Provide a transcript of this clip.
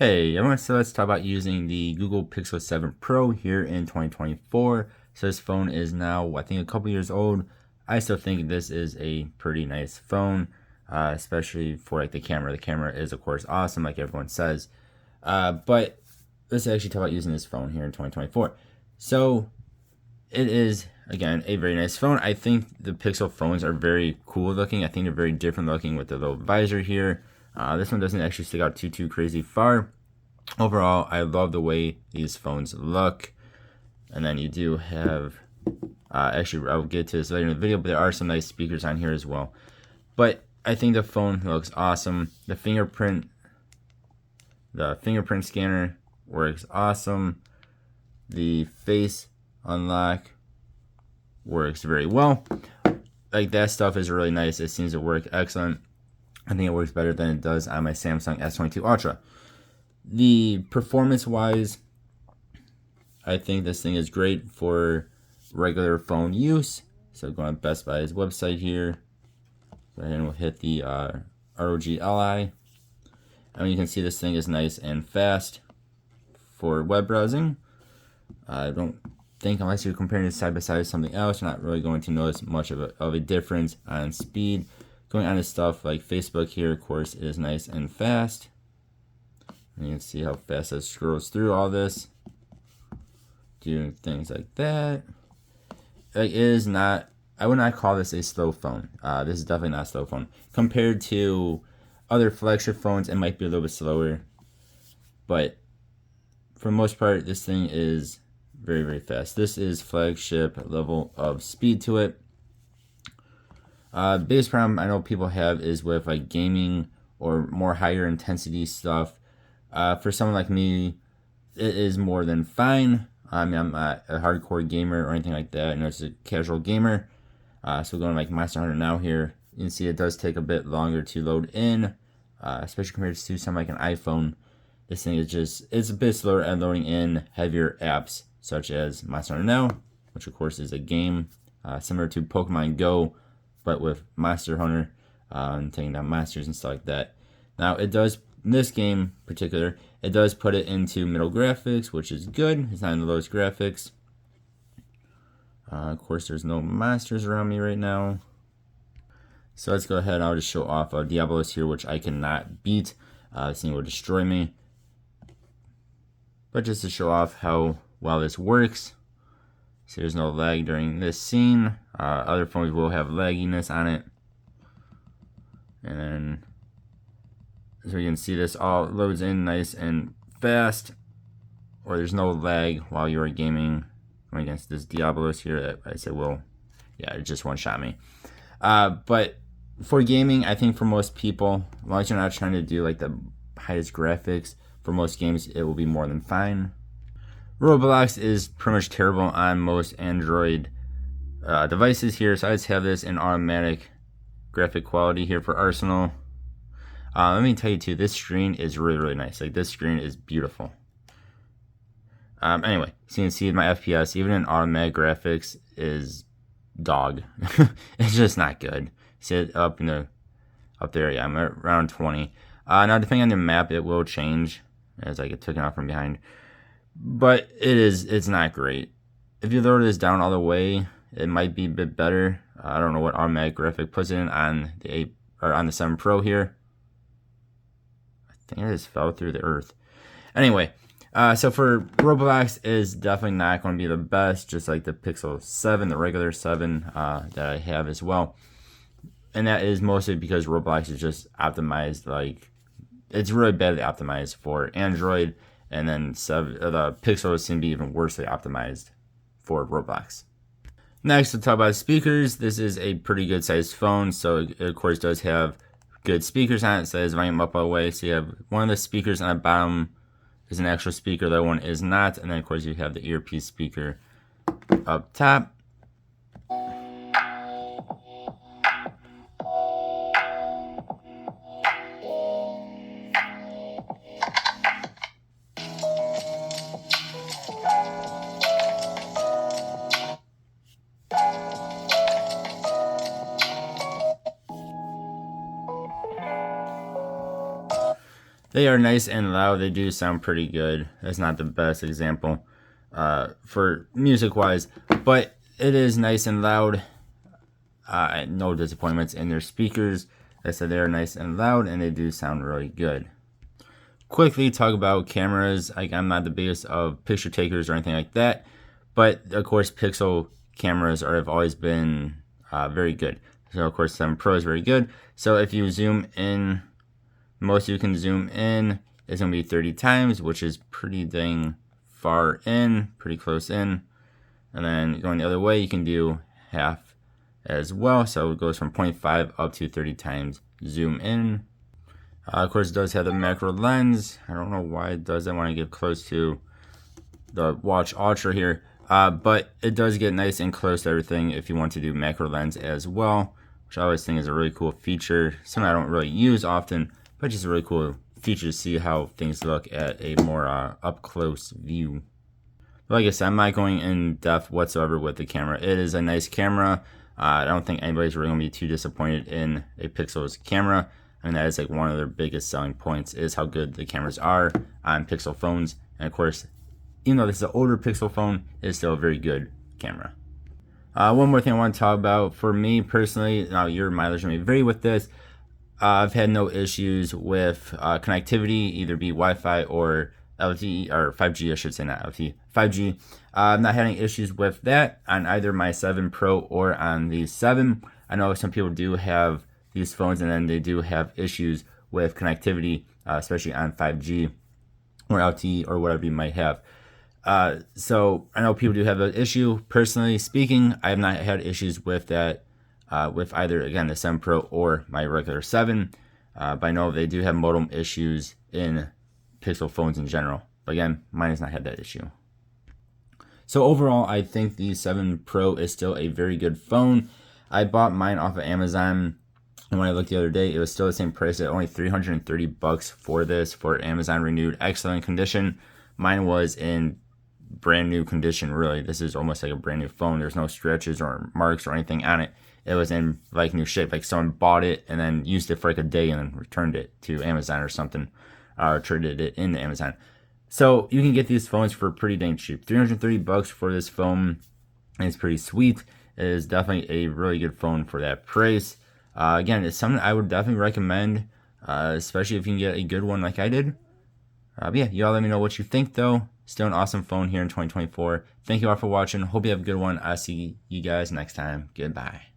Hey everyone, so let's talk about using the Google Pixel 7 Pro here in 2024. So this phone is now, I think, a couple years old. I still think this is a pretty nice phone, especially for like the camera. The camera is, of course, awesome, like everyone says. But let's actually talk about using this phone here in 2024. So it is, again, a very nice phone. I think the Pixel phones are very cool looking. I think they're very different looking with the little visor here. This one doesn't actually stick out too crazy far. Overall, I love the way these phones look. And then you do have, actually I'll get to this later in the video, but there are some nice speakers on here as well. But I think the phone looks awesome. The fingerprint scanner works awesome. The face unlock works very well. Like, that stuff is really nice. It seems to work excellent. I think it works better than it does on my Samsung S22 Ultra. The performance wise, I think this thing is great for regular phone use. So going to Best Buy's website here, go ahead and we'll hit the ROG Li. And you can see this thing is nice and fast for web browsing. I don't think, unless you're comparing it side by side with something else, you're not really going to notice much of a difference on speed. Going on to stuff like Facebook here, of course, is nice and fast. And you can see how fast it scrolls through all this, doing things like that. It is not, I would not call this a slow phone. This is definitely not a slow phone. Compared to other flagship phones, it might be a little bit slower. But for the most part, this thing is very fast. This is flagship level of speed to it. Biggest problem I know people have is with like gaming or more higher intensity stuff. For someone like me, it is more than fine. I mean, I'm not a hardcore gamer or anything like that. I know it's a casual gamer. So going like Monster Hunter now here, you can see it does take a bit longer to load in, especially compared to something like an iPhone. This thing is just, it's a bit slower at loading in heavier apps, such as Monster Hunter Now, which of course is a game similar to Pokemon Go, but with Monster Hunter and taking down monsters and stuff like that. Now it does, in this game in particular, it does put it into middle graphics, which is good. It's not in the lowest graphics. Of course, there's no monsters around me right now. So let's go ahead. I'll just show off Diablos here, which I cannot beat. This thing will destroy me. But just to show off how well this works. So there's no lag during this scene. Other phones will have lagginess on it. And then, so you can see this all loads in nice and fast, or there's no lag while you are gaming against this Diablos here. I said, well, yeah, it just one-shot me. But for gaming, I think for most people, as long as you're not trying to do like the highest graphics, for most games, it will be more than fine. Roblox is pretty much terrible on most Android devices here, so I just have this in automatic graphic quality here for Arsenal. Let me tell you too, this screen is really nice. Like, this screen is beautiful. Anyway, so you can see my FPS, even in automatic graphics, is dog. It's just not good. See it up there, yeah, I'm at around 20. Now depending on the map, it will change as I get taken off from behind. But it's not great. If you lower this down all the way, it might be a bit better. I don't know what automatic graphic puts it in on the 7 Pro here. I think I just fell through the earth. Anyway, so for Roblox is definitely not going to be the best, just like the Pixel 7, the regular 7 that I have as well. And that is mostly because Roblox is just optimized, like, it's really badly optimized for Android, and then the Pixel seem to be even worsely optimized for Roblox. Next, we'll talk about speakers. This is a pretty good sized phone, so it of course does have good speakers on it. It says volume up all the way. So you have one of the speakers on the bottom is an actual speaker, the other one is not. And then of course you have the earpiece speaker up top. They are nice and loud. They do sound pretty good. It's not the best example for music wise, but it is nice and loud. No disappointments in their speakers. I said they are nice and loud, and they do sound really good. Quickly talk about cameras. I'm not the biggest of picture takers or anything like that, but of course Pixel cameras have always been very good. So of course 7 Pro is very good. So if you zoom in, most you can zoom in is going to be 30 times, which is pretty dang far in, pretty close in. And then going the other way, you can do half as well. So it goes from 0.5 up to 30 times zoom in. Of course, it does have the macro lens. I don't know why it does that when I get close to the Watch Ultra here. But it does get nice and close to everything if you want to do macro lens as well, which I always think is a really cool feature. Something I don't really use often, but just a really cool feature to see how things look at a more up-close view. But like I said, I'm not going in depth whatsoever with the camera. It is a nice camera. I don't think anybody's really going to be too disappointed in a Pixel's camera. I mean, that is like one of their biggest selling points is how good the cameras are on Pixel phones. And of course, even though this is an older Pixel phone, it is still a very good camera. One more thing I want to talk about. For me personally, your mileage may vary with this. I've had no issues with connectivity, either be Wi-Fi or LTE, or 5G, I should say, not LTE, 5G. I'm not having issues with that on either my 7 Pro or on the 7. I know some people do have these phones and then they do have issues with connectivity, especially on 5G or LTE or whatever you might have. So I know people do have an issue. Personally speaking, I have not had issues with that with either, again, the 7 Pro or my regular 7. But I know they do have modem issues in Pixel phones in general. But again, mine has not had that issue. So overall, I think the 7 Pro is still a very good phone. I bought mine off of Amazon, and when I looked the other day, it was still the same price at only $330 for this, for Amazon renewed, excellent condition. Mine was in brand new condition, really. This is almost like a brand new phone. There's no scratches or marks or anything on it. It was in like new shape, like someone bought it and then used it for like a day and then returned it to Amazon or something, or traded it into Amazon. So you can get these phones for pretty dang cheap. $330 for this phone is pretty sweet. It is definitely a really good phone for that price. Again, it's something I would definitely recommend, especially if you can get a good one like I did. But yeah, y'all let me know what you think though. Still an awesome phone here in 2024. Thank you all for watching. Hope you have a good one. I'll see you guys next time. Goodbye.